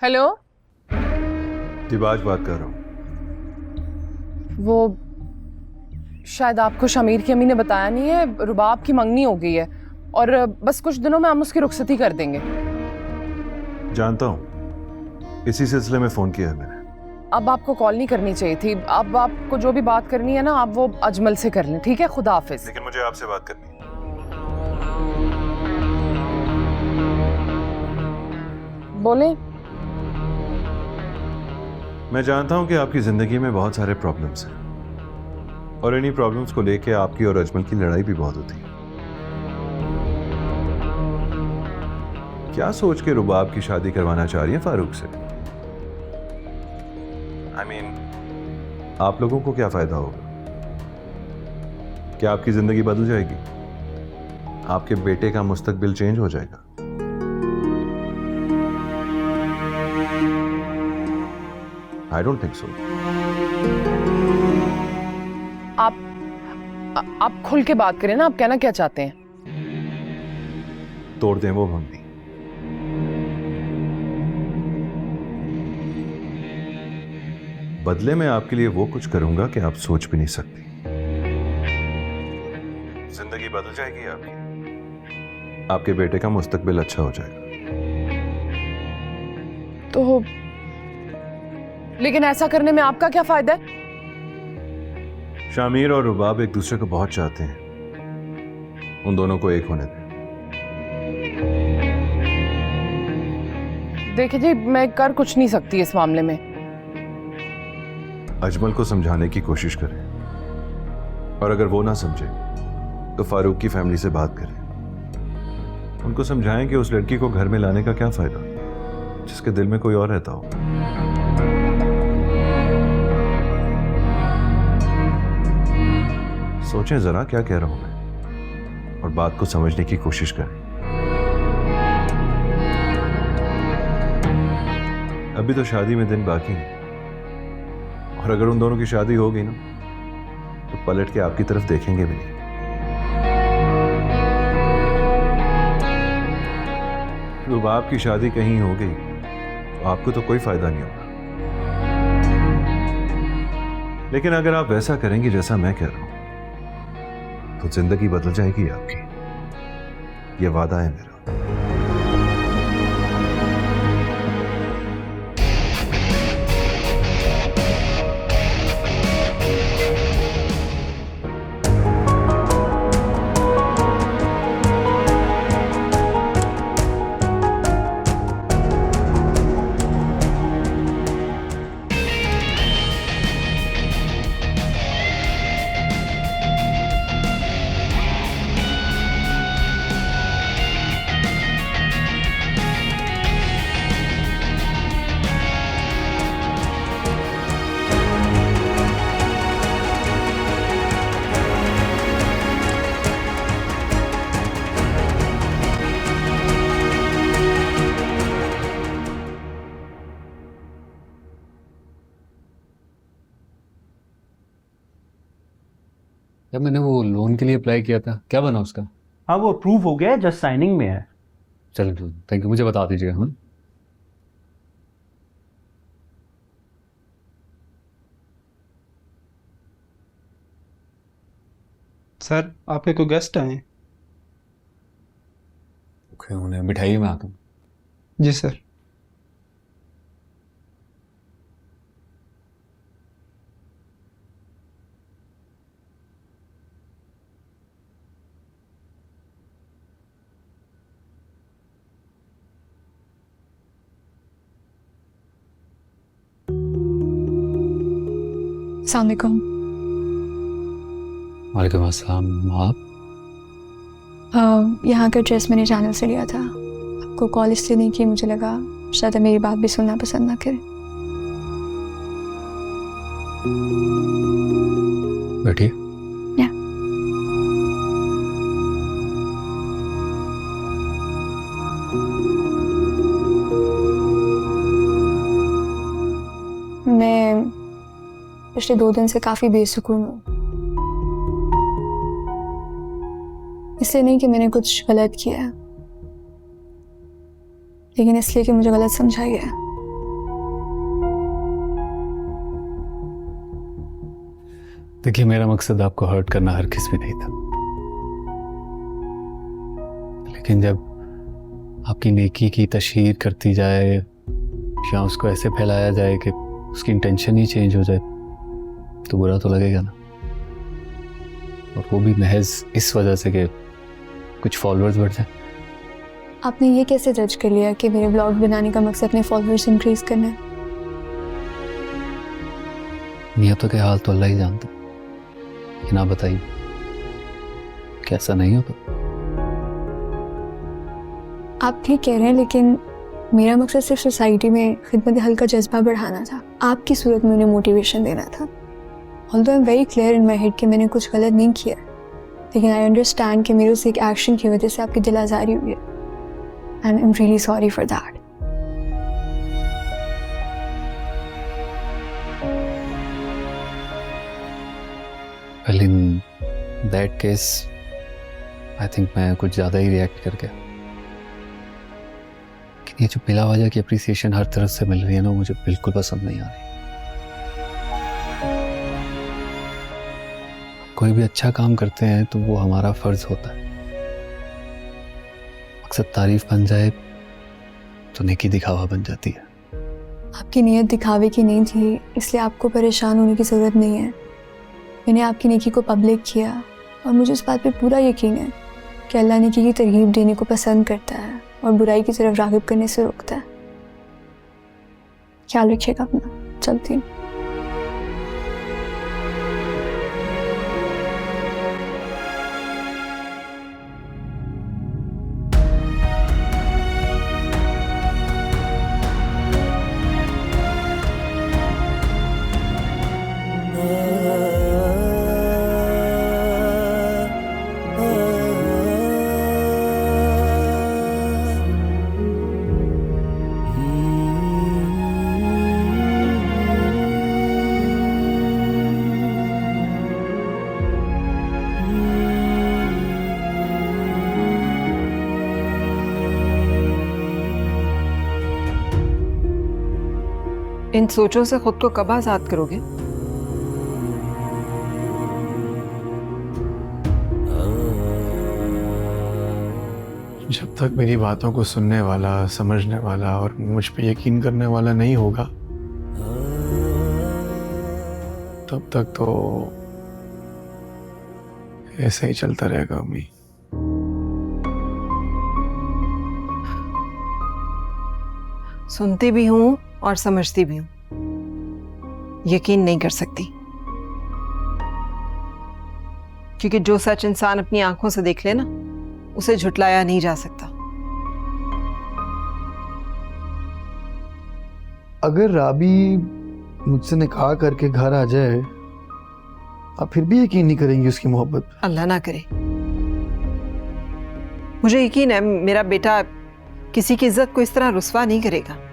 Hello. दिबाज बात कर रहा हूँ। वो शायद आपको शमीर की अम्मी ने बताया नहीं है, रुबाब की मंगनी हो गई है और बस कुछ दिनों में हम उसकी रुखसती कर देंगे। जानता हूँ, इसी सिलसिले में फोन किया है मैंने। अब आपको कॉल नहीं करनी चाहिए थी। अब आपको जो भी बात करनी है ना, आप वो अजमल से कर लें, ठीक है? खुदा हाफिज। लेकिन मुझे आपसे बात करनी है। बोले। मैं जानता हूँ कि आपकी जिंदगी में बहुत सारे प्रॉब्लम्स हैं और इन्हीं प्रॉब्लम्स को लेके आपकी और अजमल की लड़ाई भी बहुत होती है। क्या सोच के रुबाब की शादी करवाना चाह रही है फारूक से? I mean, आप लोगों को क्या फायदा होगा? क्या आपकी जिंदगी बदल जाएगी? आपके बेटे का मुस्तकबिल चेंज हो जाएगा? I don't think so. आप खुल के बात करें ना, आप कहना क्या चाहते हैं? तोड़ दें वो मंगनी। बदले में आपके लिए वो कुछ करूंगा कि आप सोच भी नहीं सकती। जिंदगी बदल जाएगी आपकी। आपके बेटे का मुस्तकबिल अच्छा हो जाएगा। तो लेकिन ऐसा करने में आपका क्या फायदा है? शामीर और रुबाब एक दूसरे को बहुत चाहते हैं। उन दोनों को एक होने दें। देखिए जी, मैं कर कुछ नहीं सकती इस मामले में। अजमल को समझाने की कोशिश करें और अगर वो ना समझे तो फारूक की फैमिली से बात करें। उनको समझाएं कि उस लड़की को घर में लाने का क्या फायदा जिसके दिल में कोई और रहता हो। सोचें जरा क्या कह रहा हूं मैं और बात को समझने की कोशिश करें। अभी तो शादी में दिन बाकी है और अगर उन दोनों की शादी हो गई ना तो पलट के आपकी तरफ देखेंगे भी नहीं। रुबाब की शादी कहीं हो गई तो आपको तो कोई फायदा नहीं होगा। लेकिन अगर आप वैसा करेंगे जैसा मैं कह रहा हूं तो जिंदगी बदल जाएगी आपकी। यह वादा है मेरा। जब मैंने वो लोन के लिए अप्लाई किया था, क्या बना उसका? हाँ, वो अप्रूव हो गया है, जस्ट साइनिंग में है। चलो थैंक यू, मुझे बता दीजिएगा। हाँ सर, आपके कोई गेस्ट आए हैं? ओके, उन्हें मिठाई में आता हूँ। जी सर। अस्सलाम वालेकुम। वालेकुम अस्सलाम। आप? यहाँ का एड्रेस मैंने चैनल से लिया था। आपको कॉल इसलिए नहीं की, मुझे लगा शायद मेरी बात भी सुनना पसंद ना करें। बैठिए। या मैं पिछले 2 दिन से काफ़ी बेसुकून हूँ। इसलिए नहीं कि मैंने कुछ गलत किया है, लेकिन इसलिए कि मुझे गलत समझा गया है। देखिए, मेरा मकसद आपको हर्ट करना हर किस में नहीं था, लेकिन जब आपकी नेकी की तशहीर करती जाए या उसको ऐसे फैलाया जाए कि उसकी इंटेंशन ही चेंज हो जाए तो बुरा तो लगेगा ना। और वो भी महज इस वजह से कि कुछ फॉलोअर्स बढ़ जाए। आपने ये कैसे जज कर लिया कि मेरे ब्लॉग बनाने का मकसद अपने फॉलोअर्स इंक्रीज करना है? नियतों के हाल तो अल्लाह ही जानता है, लेकिन आप बताइए कैसा नहीं होता? आप ठीक कह रहे हैं, लेकिन मेरा मकसद सिर्फ सोसाइटी में खिदमत हल का जज्बा बढ़ाना था, आपकी सूरत में उन्हें मोटिवेशन देना था। Although I am very clear in my head कि मैंने कुछ गलत नहीं किया, लेकिन आई अंडरस्टैंड कि मेरे उस एक एक्शन की वजह से आपकी दिल आज़ारी हुई है, and I am really sorry for that. Well, in that case I think मैं कुछ ज़्यादा ही रिएक्ट कर गया। ये जो बिला वजह की अप्रिसिएशन हर तरफ से मिल रही है ना, मुझे बिल्कुल पसंद नहीं आ रही। कोई भी अच्छा काम करते हैं तो वो हमारा फर्ज होता है, मकसद तारीफ बन जाए तो नेकी दिखावा बन जाती है। आपकी नीयत दिखावे की नहीं थी, इसलिए आपको परेशान होने की ज़रूरत नहीं है। मैंने आपकी नेकी को पब्लिक किया और मुझे इस बात पे पूरा यकीन है कि अल्लाह नेकी की तरगीब देने को पसंद करता है और बुराई की तरफ राग़िब करने से रोकता है। ख्याल रखिएगा अपना, चलती हूँ। इन सोचों से खुद को कब आजाद करोगे? जब तक मेरी बातों को सुनने वाला, समझने वाला और मुझ पे यकीन करने वाला नहीं होगा, तब तक तो ऐसा ही चलता रहेगा अम्मी। सुनती भी हूं और समझती भी हूं, यकीन नहीं कर सकती, क्योंकि जो सच इंसान अपनी आंखों से देख ले ना, उसे झुटलाया नहीं जा सकता। अगर राबी मुझसे निकाह करके घर आ जाए, आप फिर भी यकीन नहीं करेंगी उसकी मोहब्बत पे? अल्लाह ना करे। मुझे यकीन है मेरा बेटा किसी की इज्जत को इस तरह रुस्वा नहीं करेगा।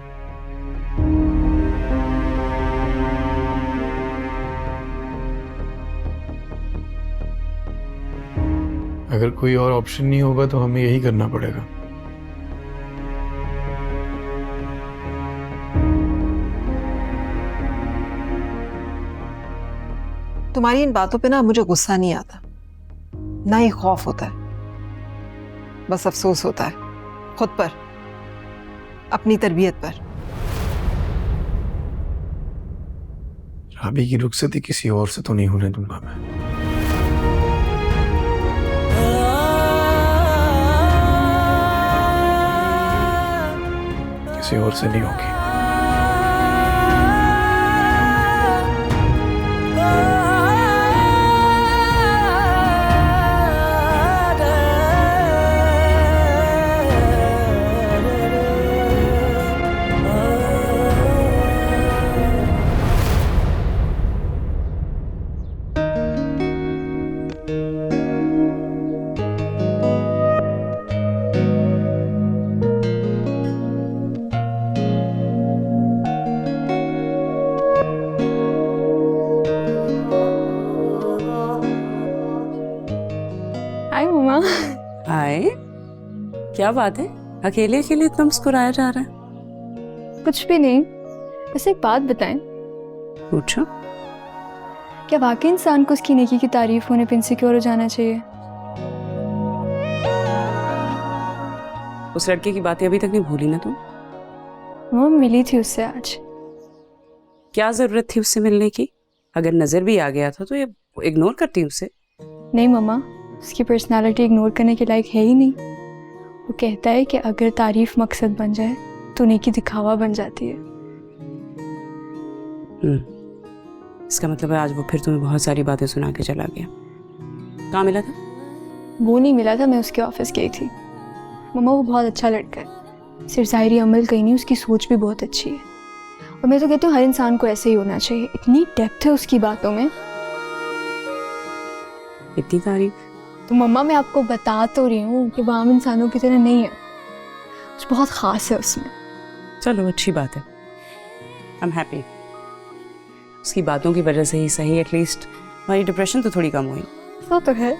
अगर कोई और ऑप्शन नहीं होगा तो हमें यही करना पड़ेगा। तुम्हारी इन बातों पे ना मुझे गुस्सा नहीं आता, ना ही खौफ होता है, बस अफसोस होता है खुद पर, अपनी तरबियत पर। राबी की रुखसती किसी और से तो नहीं होने दूंगा मैं। किसी और से नहीं होगी। हाय मम्मा। हाय, क्या बात है, अकेले अकेले इतना मुस्कुराया जा रहा है? कुछ भी नहीं, बस एक बात बताएं। पूछो। क्या वाकई इंसान को उसकी नेकी की तारीफ होने पर इनसिक्योर हो जाना चाहिए? उस लड़के की बातें अभी तक नहीं भूली ना तुम? वो मिली थी उससे आज। क्या जरूरत थी उससे मिलने की? अगर नजर भी आ गया था तो ये इग्नोर करती उससे। नहीं मम्मा, उसकी पर्सनालिटी इग्नोर करने के लायक है ही नहीं। वो कहता है कि अगर तारीफ मकसद बन जाए तो नेकी दिखावा बन जाती है। इसका मतलब है आज वो फिर तुम्हें बहुत सारी बातें सुना के चला गया। कहाँ मिला था? वो नहीं मिला था, मैं उसके ऑफिस गई थी। मम्मा वो बहुत अच्छा लड़का है, सिर्फ ज़ाहिरी अमल कहीं नहीं, उसकी सोच भी बहुत अच्छी है। और मैं तो कहती हूँ हर इंसान को ऐसे ही होना चाहिए। इतनी डेप्थ है उसकी बातों में। इतनी तारीफ? तो मम्मा मैं आपको बता तो रही हूँ कि वो आम इंसानों की तरह नहीं है, कुछ बहुत ख़ास है उसमें। चलो अच्छी बात है, आई एम हैप्पी। उसकी बातों की वजह से ही सही एटलीस्ट हमारी डिप्रेशन तो थोड़ी कम हुई। तो है।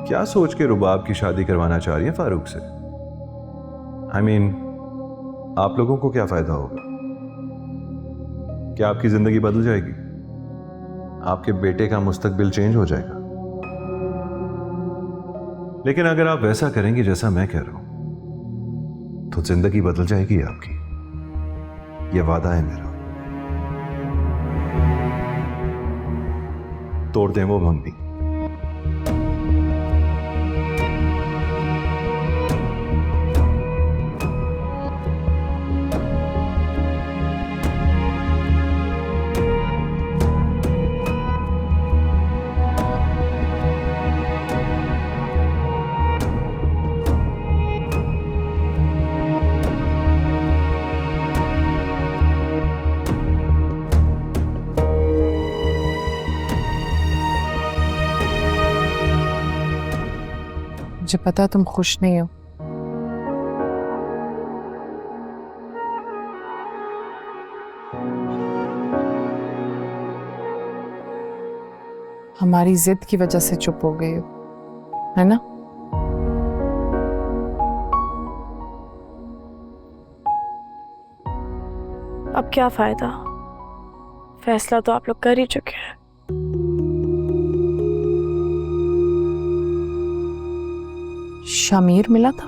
क्या सोच के रुबाब की शादी करवाना चाह रही है फारूक से? I mean, आप लोगों को क्या फायदा होगा? क्या आपकी जिंदगी बदल जाएगी? आपके बेटे का मुस्तकबिल चेंज हो जाएगा? लेकिन अगर आप वैसा करेंगे जैसा मैं कह रहा हूं तो जिंदगी बदल जाएगी आपकी। यह वादा है मेरा। तोड़ दें वो भंगी। मुझे पता तुम खुश नहीं हो। हमारी जिद की वजह से चुप हो गए हो, है ना? अब क्या फायदा, फैसला तो आप लोग कर ही चुके हैं। शमीर मिला था?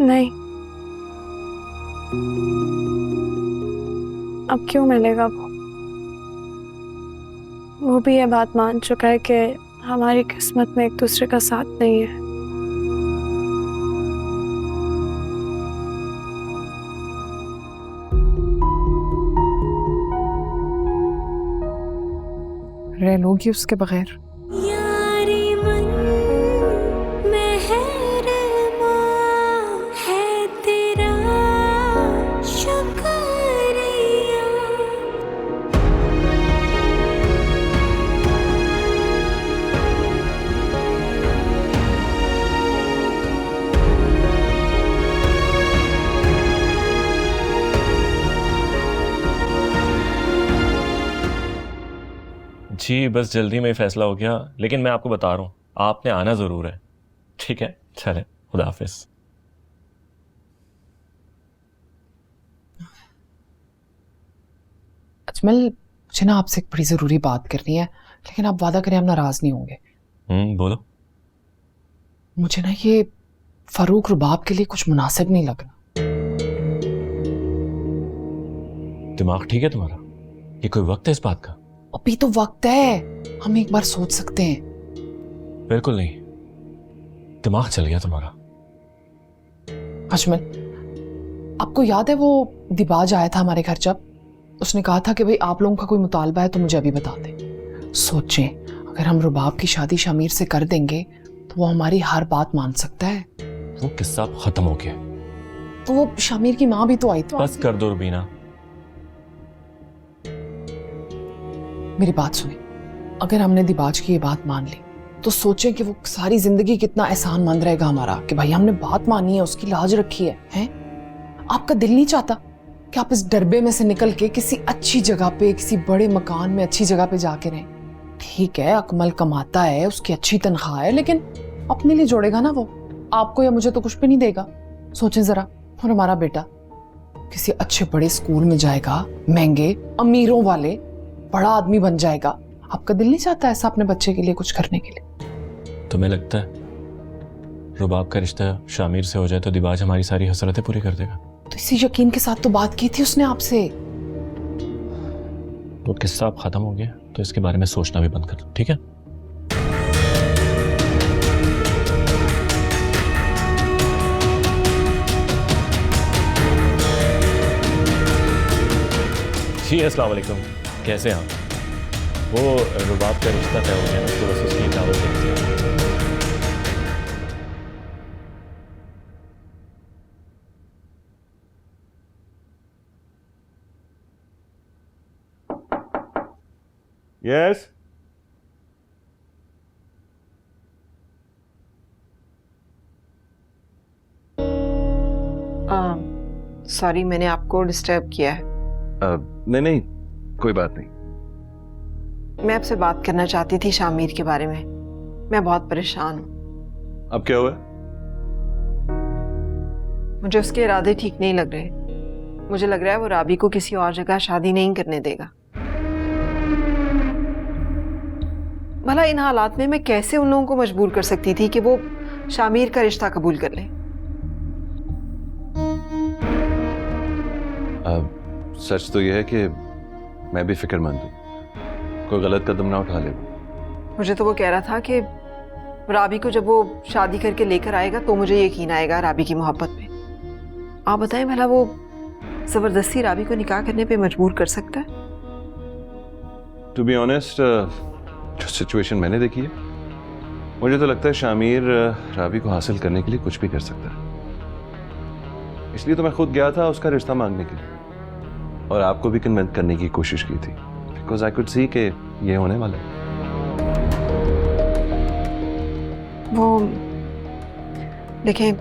नहीं, अब क्यों मिलेगा वो भी ये बात मान चुका है कि हमारी किस्मत में एक दूसरे का साथ नहीं है। रह लोगी उसके बगैर? जी बस जल्दी में ही फैसला हो गया, लेकिन मैं आपको बता रहा हूँ आपने आना ज़रूर है। ठीक है, चले, खुदा हाफिज। अजमल, मुझे ना आपसे एक बड़ी ज़रूरी बात करनी है, लेकिन आप वादा करें आप नाराज़ नहीं होंगे। बोलो। मुझे ना ये फारूक रुबाब के लिए कुछ मुनासिब नहीं लग रहा। दिमाग ठीक है तुम्हारा? ये कोई वक्त है इस बात का? अभी तो वक्त है, हम एक बार सोच सकते हैं। बिल्कुल नहीं, दिमाग चल गया तुम्हारा। अजमल, आपको याद है वो दिबाज आया था हमारे घर, जब उसने कहा था कि भाई आप लोगों का कोई मुतालबा है तो मुझे अभी बता दें। सोचें अगर हम रुबाब की शादी शमीर से कर देंगे तो वो हमारी हर बात मान सकता है। वो किस्सा खत्म हो गया। तो वो शमीर की माँ भी तो आई। तो बस कर दो रुबीना। मेरी बात सुने, अगर हमने दिबाज की ये बात मान ली तो सोचें कि वो सारी जिंदगी कितना एहसान मंद रहेगा हमारा कि भाई हमने बात मानी है, उसकी लाज रखी है, हैं? आपका दिल नहीं चाहता कि आप इस डरबे में से निकल के किसी अच्छी जगह पे, किसी बड़े मकान में अच्छी जगह पे जाके रहें। ठीक है, अकमल कमाता है, उसकी अच्छी तनख्वाह है, लेकिन अपने लिए जोड़ेगा ना वो, आपको या मुझे तो कुछ भी नहीं देगा। सोचें जरा। और हमारा बेटा किसी अच्छे बड़े स्कूल में जाएगा, महंगे अमीरों वाले, बड़ा आदमी बन जाएगा। आपका दिल नहीं चाहता ऐसा अपने बच्चे के लिए कुछ करने के लिए? तुम्हें लगता है रुबाब का रिश्ता शामिर से हो जाए तो दिबाज हमारी सारी हसरतें पूरी कर देगा? तो इसी यकीन के साथ तो बात की थी उसने आपसे। वो किस्सा अब खत्म हो गया तो इसके बारे में सोचना भी बंद कर दो, ठीक है? जी अस्सलाम वालेकुम, कैसे हैं आप? वो रुबाब का रिश्ता तय हो गया ना, तो बस उसकी दावत देते हैं। यस सॉरी, मैंने आपको डिस्टर्ब किया है। नहीं नहीं, कोई बात नहीं। मैं आपसे बात करना चाहती थी शामिर के बारे में। मैं बहुत परेशान हूँ। अब क्या हुआ? मुझे उसके इरादे ठीक नहीं लग रहे। मुझे लग रहा है वो राबी को किसी और जगह शादी नहीं करने देगा। भला इन हालात में मैं कैसे उन लोगों को मजबूर कर सकती थी कि वो शामिर का रिश्ता कबूल कर लें? सच तो यह है कि मैं भी फिक्रमंद हूँ, कोई गलत कदम ना उठा ले। मुझे तो वो कह रहा था कि राबी को जब वो शादी करके लेकर आएगा तो मुझे यकीन आएगा राबी की मोहब्बत में। आप बताएं, भला वो जबरदस्ती राबी को निकाह करने पे मजबूर कर सकता है? टू बी ऑनेस्ट, जो सिचुएशन मैंने देखी है, मुझे तो लगता है शामिर राबी को हासिल करने के लिए कुछ भी कर सकता है। इसलिए तो मैं खुद गया था उसका रिश्ता मांगने के लिए और आपको भी कन्विंस करने की कोशिश की थी, बिकॉज आई कुड सी कि ये होने वाला है। वो देखें,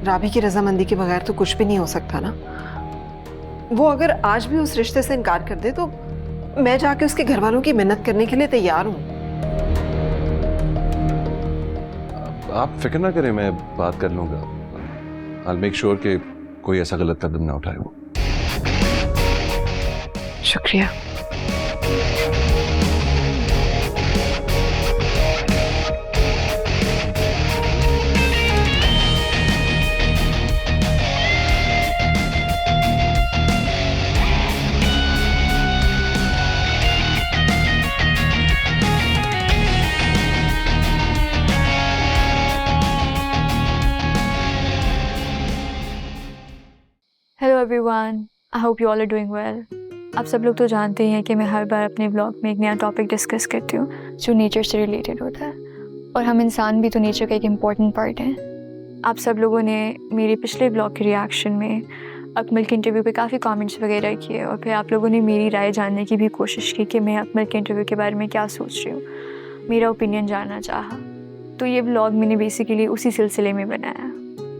राबी की रजामंदी के बगैर तो कुछ भी नहीं हो सकता ना। वो अगर आज भी उस रिश्ते से इनकार कर दे तो मैं जाके उसके घर वालों की मिन्नत करने के लिए तैयार हूँ। आप फिक्र ना करें, मैं बात कर लूंगा। I'll make sure कि कोई ऐसा गलत कदम ना उठाए वो। शुक्रिया। Hello everyone, I hope you all are doing well. आप सब लोग तो जानते ही हैं कि मैं हर बार अपने ब्लॉग में एक नया टॉपिक डिस्कस करती हूँ जो नेचर से रिलेटेड होता है, और हम इंसान भी तो नेचर का एक इम्पॉर्टेंट पार्ट हैं। आप सब लोगों ने मेरे पिछले ब्लॉग के रिएक्शन में अकमल के इंटरव्यू पे काफ़ी कमेंट्स वगैरह किए, और फिर आप लोगों ने मेरी राय जानने की भी कोशिश की कि मैं अकमल के इंटरव्यू के बारे में क्या सोच रही हूँ, मेरा ओपिनियन जानना चाहा। तो ये ब्लॉग मैंने बेसिकली उसी सिलसिले में बनाया।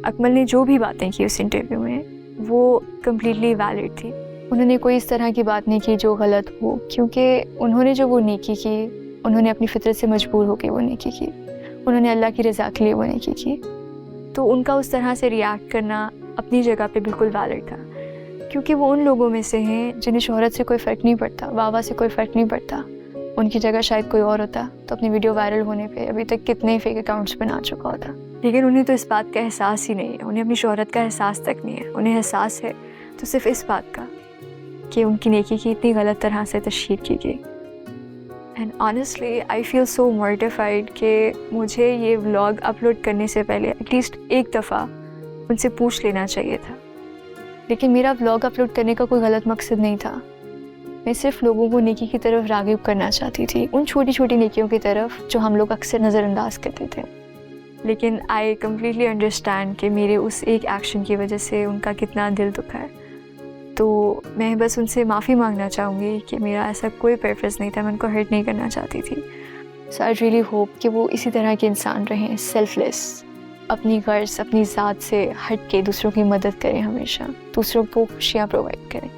अकमल ने जो भी बातें की उस इंटरव्यू में वो कम्प्लीटली वैलिड थी। उन्होंने कोई इस तरह की बात नहीं की जो गलत हो, क्योंकि उन्होंने जो वो नेकी की, उन्होंने अपनी फितरत से मजबूर होकर वो नेकी की, उन्होंने अल्लाह की रज़ा के लिए वो नेकी की। तो उनका उस तरह से रिएक्ट करना अपनी जगह पे बिल्कुल वैलिड था, क्योंकि वो उन लोगों में से हैं जिन्हें शोहरत से कोई फ़र्क नहीं पड़ता, वाह से कोई फ़र्क नहीं पड़ता। उनकी जगह शायद कोई और होता तो अपनी वीडियो वायरल होने पे अभी तक कितने फेक अकाउंट्स बना चुका होता। लेकिन उन्हें तो इस बात का एहसास ही नहीं है, उन्हें अपनी शोहरत का एहसास तक नहीं है। उन्हें एहसास है तो सिर्फ इस बात का कि उनकी नेकी की इतनी गलत तरह से तशहीर की गई। And honestly I feel so mortified कि मुझे ये व्लॉग अपलोड करने से पहले एटलीस्ट एक दफ़ा उनसे पूछ लेना चाहिए था। लेकिन मेरा व्लॉग अपलोड करने का कोई गलत मकसद नहीं था। मैं सिर्फ लोगों को नेकी की तरफ राग़िब करना चाहती थी, उन छोटी छोटी नेकियों की तरफ जो हम लोग अक्सर नज़रअंदाज करते थे। लेकिन आई कम्प्लीटली अंडरस्टैंड कि मेरे उस एक एक्शन की वजह से उनका कितना दिल दुखा है। तो मैं बस उनसे माफ़ी मांगना चाहूँगी कि मेरा ऐसा कोई पर्पस नहीं था, मैं उनको हर्ट नहीं करना चाहती थी। सो आई रियली होप कि वो इसी तरह के इंसान रहें, सेल्फलेस, अपनी गर्ज अपनी ज़ात से हट के दूसरों की मदद करें, हमेशा दूसरों को खुशियाँ प्रोवाइड करें.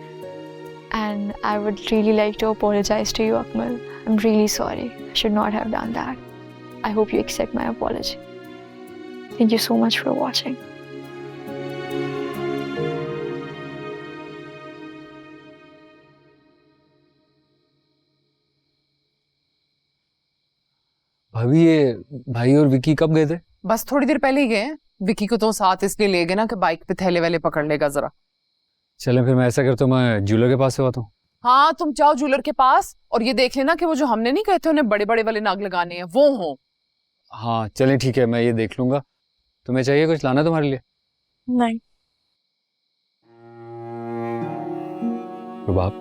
And I would really like to apologize to you, Akmal. I'm really sorry. I should not have done that. I hope you accept my apology. Thank you so much for watching. भाभी ये भाई और विकी कब गए थे? बस थोड़ी देर पहले ही गए हैं. विकी को तो साथ इसलिए ले गए ना कि बाइक पे थैले वैले पकड़ लेगा जरा. चलें फिर मैं ऐसा करता हूँ, मैं ज्वेलर के पास से आता हूँ. हाँ तुम जाओ ज्वेलर के पास और ये देख लेना कि वो जो हमने नहीं कहे थे उन्हें बड़े बड़े वाले नाग लगाने हैं वो हो. हाँ चलें ठीक है, मैं ये देख लूंगा. तुम्हें चाहिए कुछ लाना तुम्हारे लिए? नहीं. रुबाब,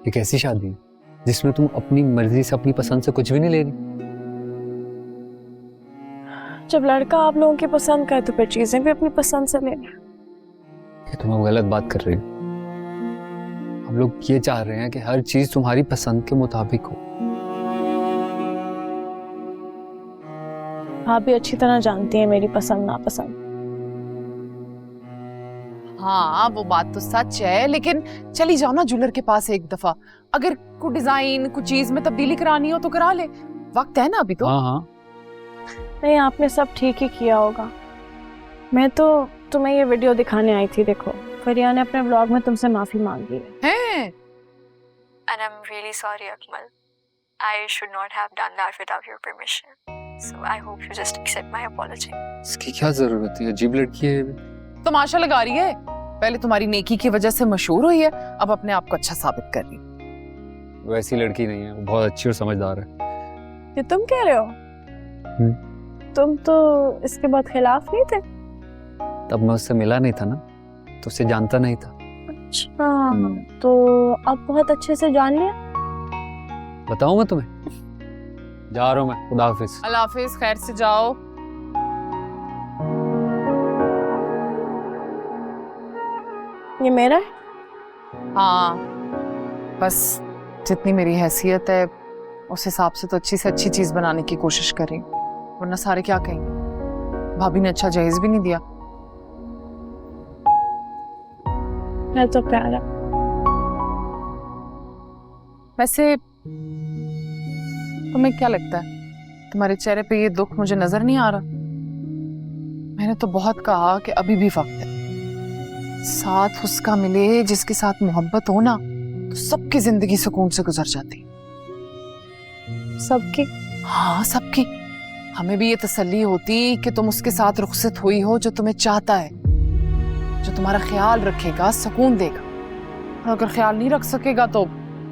ये कैसी शादी है जिसमें तुम अपनी मर्जी से अपनी पसंद से कुछ भी नहीं ले रही? जब लड़का आप लोगों की पसंद का है तो फिर चीजें भी अपनी पसंद से लेना. ये तुम अब गलत बात कर रही हो. हम लोग ये चाह रहे हैं कि हर चीज तुम्हारी पसंद के मुताबिक हो. आप भी अच्छी तरह जानती हैं मेरी पसंद नापसंद. हाँ वो बात तो सच है, लेकिन चली जाओ ना ज्वेलर के पास एक दफा. अगर कोई डिजाइन कुछ चीज में तब्दीली करानी हो तो करा ले, वक्त है ना अभी तो. हाँ हाँ नहीं, आपने सब ठीक ही किया होगा. मैं तो तुम्हें ये वीडियो दिखाने आई थी. देखो फरिया ने अपने ब्लॉग में तुमसे माफी मांगी है. And I'm really sorry, Akmal. I should not have done that without your permission. So I hope you just accept my apology. इसकी क्या जरूरत है? अजीब लड़की है ये भी. तमाशा लगा रही है. पहले तुम्हारी नेकी की वजह से मशहूर हुई है, अब अपने आप को अच्छा साबित कर रही. वैसी लड़की नहीं है, वो बहुत अच्छी और समझदार है. ये तुम कह रहे हो? तुम तो इसके बाद खिलाफ नहीं थे. तब मैं उससे मिला नहीं था ना, तो उसे जानता नहीं था. अच्छा, तो अब बहुत अच्छे से जान लिया. बताऊं मैं तुम्हें? जा रहा हूं मैं. खुदा हाफिज. अल्लाह हाफिज, खैर से जाओ. ये मेरा है. हाँ बस जितनी मेरी हैसियत है उस हिसाब से तो अच्छी से अच्छी चीज बनाने की कोशिश कर रही हूँ, वरना सारे क्या कहेंगे. भाभी ने अच्छा जहेज भी नहीं दिया. मैं तो प्यारा. वैसे तुम्हें क्या लगता है, तुम्हारे चेहरे पे ये दुख मुझे नजर नहीं आ रहा? मैंने तो बहुत कहा कि अभी भी वक्त है. साथ उसका मिले जिसके साथ मोहब्बत हो ना, तो सबकी जिंदगी सुकून से गुजर जाती. सबकी? हाँ सबकी. हमें भी ये तसल्ली होती कि तुम उसके साथ रुखसत हुई हो जो तुम्हें चाहता है, जो तुम्हारा ख्याल रखेगा, सुकून देगा. और अगर ख्याल नहीं रख सकेगा तो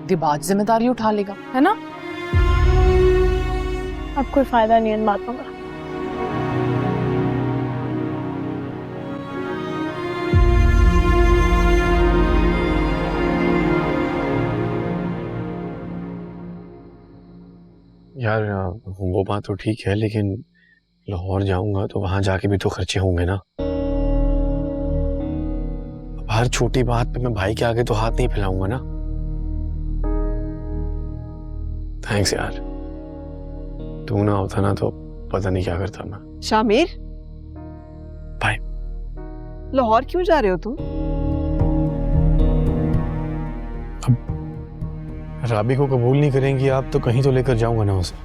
दिबाज जिम्मेदारी उठा लेगा, है ना? अब कोई फायदा नहीं इन बातों का. यार वो बात तो ठीक है, लेकिन लाहौर जाऊंगा तो वहां जाके भी तो खर्चे होंगे ना. अब हर छोटी बात पे मैं भाई के आगे तो हाथ नहीं फैलाऊंगा ना. थैंक्स यार, तू ना होता ना तो पता नहीं क्या करता मैं. शामिर, भाई लाहौर क्यों जा रहे हो तुम? राबी को कबूल नहीं करेंगी आप तो कहीं तो लेकर जाऊंगा ना उसे.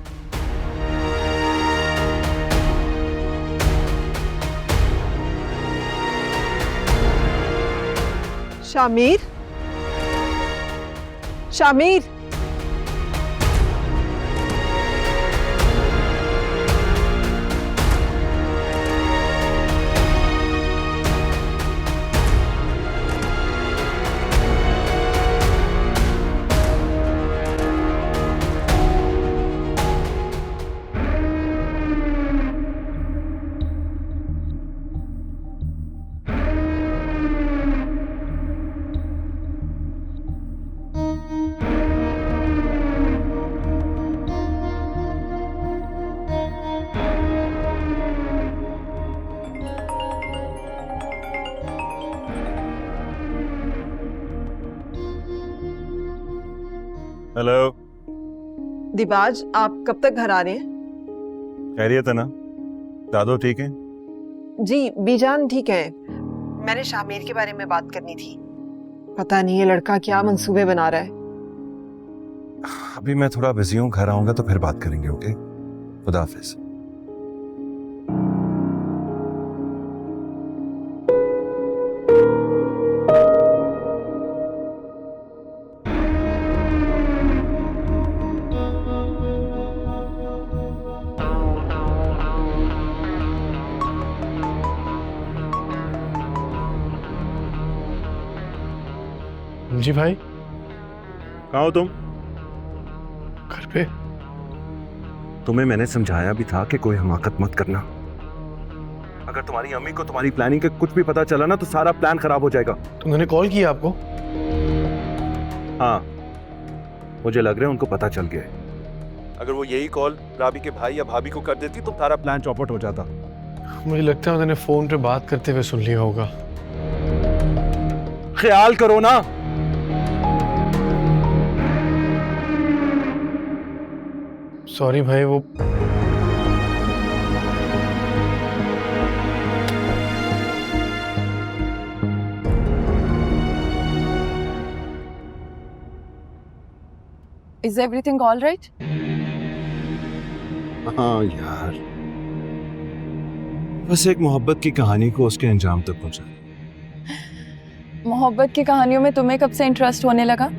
शामिर, शामिर, हेलो. दिबाज, आप कब तक घर आ रहे हैं? खैरियत है ना? दादो ठीक है? जी बीजान ठीक है, मैंने शामिर के बारे में बात करनी थी। पता नहीं ये लड़का क्या मंसूबे बना रहा है। अभी मैं थोड़ा बिजी हूँ, घर आऊंगा तो फिर बात करेंगे। ओके, खुदा हाफिज। जी भाई, कहाँ हो तुम? घर पे। तुम्हें मैंने समझाया भी था कि कोई हमाकत मत करना। अगर तुम्हारी अम्मी को तुम्हारी प्लानिंग का कुछ भी पता चला ना तो सारा प्लान खराब हो जाएगा। तो उन्होंने कॉल किया आपको? हाँ, मुझे लग रहा है उनको पता चल गया है। अगर वो यही कॉल राबी के भाई या भाभी को कर देती तो सारा प्लान चौपट हो जाता। मुझे लगता है उन्होंने फोन पे बात करते हुए सुन लिया होगा। ख्याल करो ना। सॉरी भाई, वो Is everything all right? हाँ यार, बस एक मोहब्बत की कहानी को उसके अंजाम तक पहुंचा। मोहब्बत की कहानियों में तुम्हें कब से इंटरेस्ट होने लगा?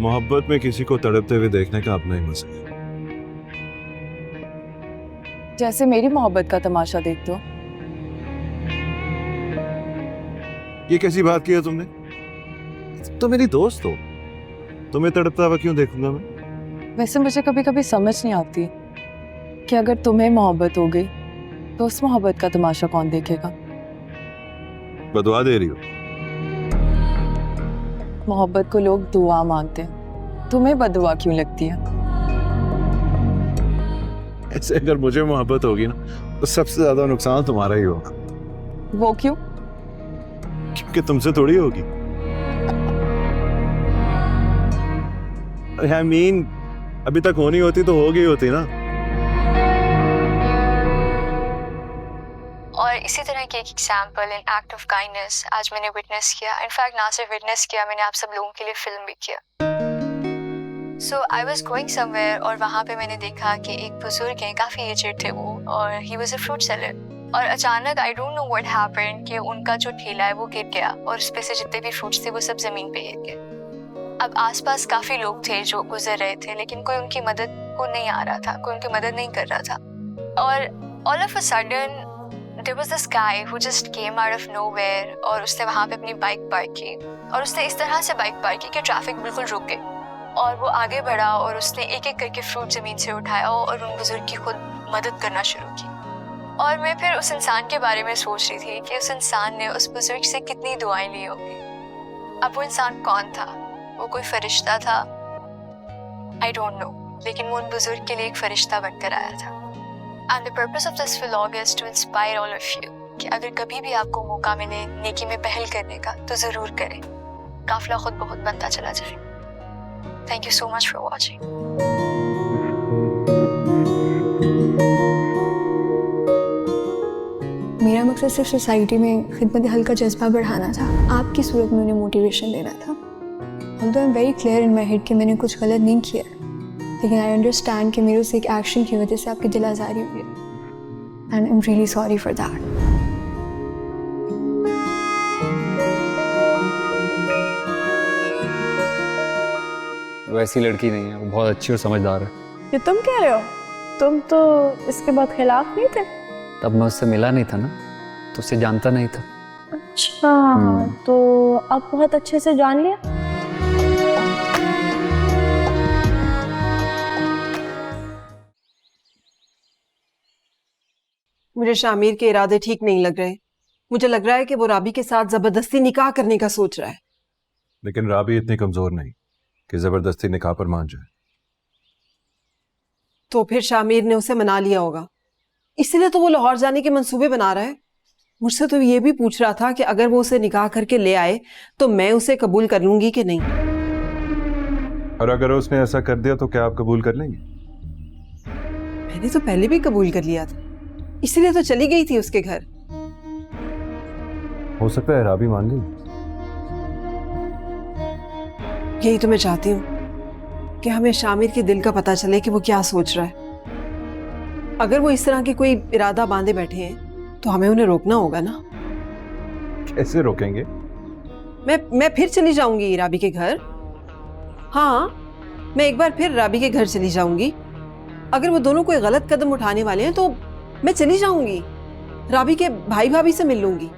मोहब्बत में किसी को तड़पते हुए देखने का अपना ही मजा है। जैसे मेरी मोहब्बत का तमाशा देखते हो। ये कैसी बात की है तुमने? तो मेरी दोस्त हो, तुम्हें तड़पता हुआ क्यों देखूंगा मैं? वैसे मुझे कभी कभी समझ नहीं आती कि अगर तुम्हें मोहब्बत हो गई तो उस मोहब्बत का तमाशा कौन देखेगा? बदुआ दे रही हो? मोहब्बत को लोग दुआ मांगते हैं, तुम्हें बदुआ क्यों लगती है? ऐसे अगर मुझे मोहब्बत होगी ना तो सबसे ज्यादा नुकसान तुम्हारा ही होगा। वो क्यों? क्योंकि तुमसे थोड़ी होगी। I mean, अभी तक होनी होती तो हो गई होती ना। और इसी तरह की एक example in act of kindness आज मैंने विटनेस किया। इनफैक्ट ना सिर्फ विटनेस किया, मैंने आप सब लोगों के लिए फिल्म भी किया। सो आई वॉज गोइंग समवेयर और वहाँ पे मैंने देखा कि एक बुजुर्ग हैं, काफ़ी एजेड थे वो, और he was a fruit seller. और अचानक I don't know what happened कि उनका जो ठेला है वो गिर गया और उस पे से जितने भी फ्रूट्स थे वो सब ज़मीन पे गिर गए। अब आसपास काफ़ी लोग थे जो गुजर रहे थे, लेकिन कोई उनकी मदद को नहीं आ रहा था, कोई उनकी मदद नहीं कर रहा था। और all of a sudden there was this guy who just came out of nowhere और उसने वहाँ पे अपनी बाइक पार्क की और उसने इस तरह से बाइक पार्क की कि ट्रैफिक बिल्कुल रुक गई। और वो आगे बढ़ा और उसने एक एक करके फ्रूट ज़मीन से उठाया और उन बुजुर्ग की खुद मदद करना शुरू की। और मैं फिर उस इंसान के बारे में सोच रही थी कि उस इंसान ने उस बुजुर्ग से कितनी दुआएं ली होंगी। अब वो इंसान कौन था? वो कोई फरिश्ता था? आई डोंट नो, लेकिन वो उन बुजुर्ग के लिए एक फरिश्ता बनकर आया था। And the purpose of this vlog is to inspire all of you कि अगर कभी भी आपको मौका मिले नेकी में पहल करने का तो ज़रूर करें। काफिला खुद बहुत बनता चला जाए। Thank you so much for watching. मेरा मकसद सिर्फ सोसाइटी में खिदमत हल का जज्बा बढ़ाना था, आपकी सूरत में उन्हें मोटिवेशन देना था। Although I'm very clear in my head कि मैंने कुछ गलत नहीं किया, लेकिन आई अंडरस्टैंड कि मेरे उस एक एक्शन की वजह से आपकी दिल आज़ारी हुई है, and I am really sorry for that. वैसी लड़की नहीं है, वो बहुत अच्छी और समझदार है। ये तुम कह रहे हो? तुम तो इसके बाद खिलाफ नहीं थे। तब मैं उससे मिला नहीं था ना, तो उसे जानता नहीं था। अच्छा, तो अब बहुत अच्छे से जान लिया। मुझे शामिर के इरादे ठीक नहीं लग रहे। मुझे लग रहा है कि वो राबी के साथ जबरदस्ती निकाह करने का सोच रहा है। लेकिन राबी इतनी कमजोर नहीं कि जबरदस्ती निकाह पर मान जाए। तो फिर शामिर ने उसे मना लिया होगा, इसलिए तो वो लाहौर जाने के मंसूबे बना रहा है। मुझसे तो ये भी पूछ रहा था कि अगर वो उसे निकाह करके ले आए तो मैं उसे कबूल कर लूंगी कि नहीं। और अगर उसने ऐसा कर दिया तो क्या आप कबूल कर लेंगे? मैंने तो पहले भी कबूल कर लिया था, इसलिए तो चली गई थी उसके घर। हो सकता है राबी मान गई। यही तो मैं चाहती हूँ कि हमें शामिर के दिल का पता चले कि वो क्या सोच रहा है। अगर वो इस तरह की कोई इरादा बांधे बैठे हैं तो हमें उन्हें रोकना होगा ना। कैसे रोकेंगे? मैं फिर चली जाऊंगी राबी के घर। हाँ, मैं एक बार फिर राबी के घर चली जाऊंगी। अगर वो दोनों कोई गलत कदम उठाने वाले हैं तो मैं चली जाऊंगी, राबी के भाई भाभी से मिल लूंगी,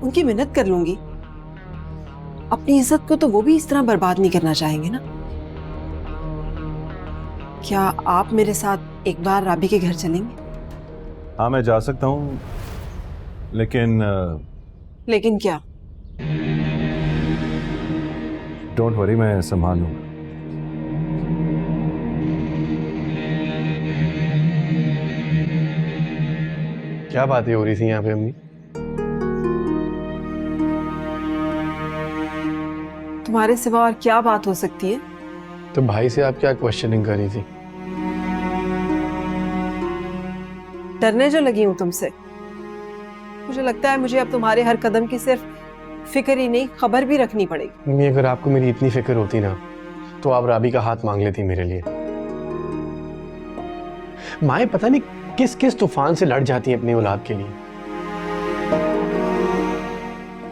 उनकी मिन्नत कर लूंगी। अपनी इज्जत को तो वो भी इस तरह बर्बाद नहीं करना चाहेंगे ना। क्या आप मेरे साथ एक बार राबी के घर चलेंगे? हाँ, मैं जा सकता हूँ, लेकिन लेकिन क्या? डोंट वरी, मैं संभाल लूंगा। क्या बातें हो रही थी यहाँ पे अम्मी? तुम्हारे सिवा और क्या बात हो सकती है? तो भाई से आप क्या क्वेश्चनिंग कर रही थी? डरने जो लगी हूं तुमसे। मुझे लगता है मुझे अब तुम्हारे हर कदम की सिर्फ फिक्र ही नहीं, खबर भी रखनी पड़ेगी। मम्मी, अगर आपको मेरी इतनी फिक्र होती ना तो आप राबी का हाथ मांग लेती मेरे लिए। माएँ पता नहीं किस किस तूफान से लड़ जाती हैं अपनी औलाद के लिए,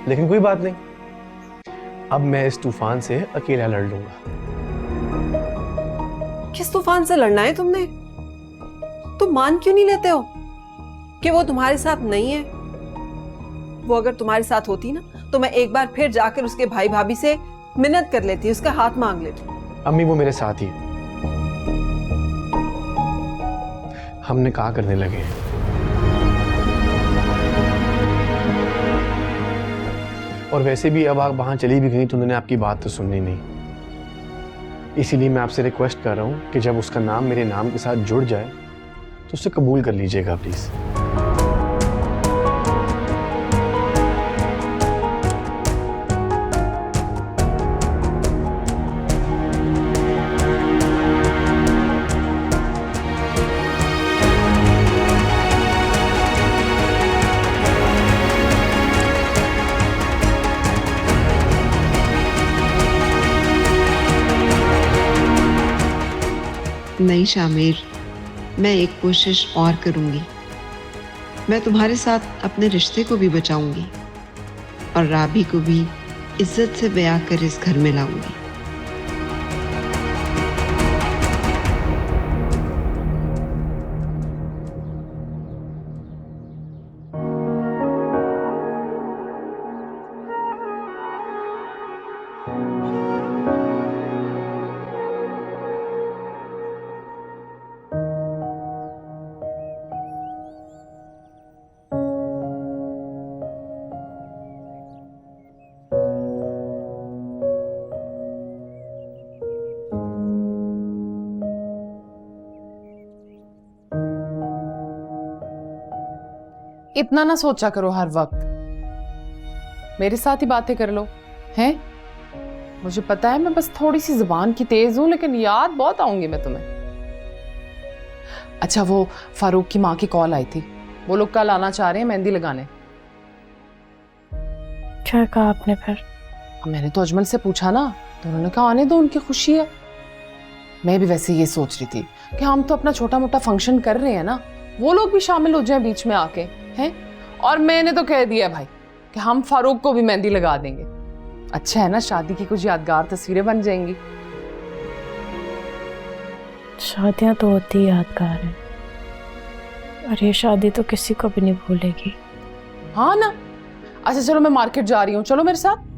लेकिन कोई बात नहीं, अब मैं इस तूफान से अकेला लड़ लूंगा। किस तूफान से लड़ना है तुमने? तुम मान क्यों नहीं लेते हो कि वो तुम्हारे साथ नहीं है? वो अगर तुम्हारे साथ होती ना तो मैं एक बार फिर जाकर उसके भाई भाभी से मिन्नत कर लेती, उसका हाथ मांग लेती। अम्मी, वो मेरे साथ ही है। हम निकाह करने लगे हैं। और वैसे भी अब आप वहां चली भी गई तो उन्होंने आपकी बात तो सुननी नहीं। इसीलिए मैं आपसे रिक्वेस्ट कर रहा हूं कि जब उसका नाम मेरे नाम के साथ जुड़ जाए तो उसे कबूल कर लीजिएगा प्लीज। नहीं शामिर, मैं एक कोशिश और करूंगी। मैं तुम्हारे साथ अपने रिश्ते को भी बचाऊंगी और राबी को भी इज्जत से ब्याह कर इस घर में लाऊंगी। इतना ना सोचा करो हर वक्त, मेरे साथ ही बातें कर लो हैं। मुझे पता है मैं बस थोड़ी सी जुबान की तेज हूं, लेकिन याद बहुत आऊंगी मैं तुम्हें। अच्छा, वो फारूक की माँ की कॉल आई थी, वो लोग कल आना चाह रहे हैं मेहंदी लगाने। क्या कहा आपने फिर? मैंने तो अजमल से पूछा ना, तो उन्होंने कहा आने दो, उनकी खुशी है। मैं भी वैसे ये सोच रही थी कि हम तो अपना छोटा मोटा फंक्शन कर रहे हैं ना, वो लोग भी शामिल हो जाए बीच में आके हैं। और मैंने तो कह दिया भाई कि हम फारूक को भी मेहंदी लगा देंगे। अच्छा है ना, शादी की कुछ यादगार तस्वीरें बन जाएंगी। शादियां तो होती यादगार हैं, और ये शादी तो किसी को भी नहीं भूलेगी। हाँ ना। अच्छा चलो, मैं मार्केट जा रही हूँ, चलो मेरे साथ।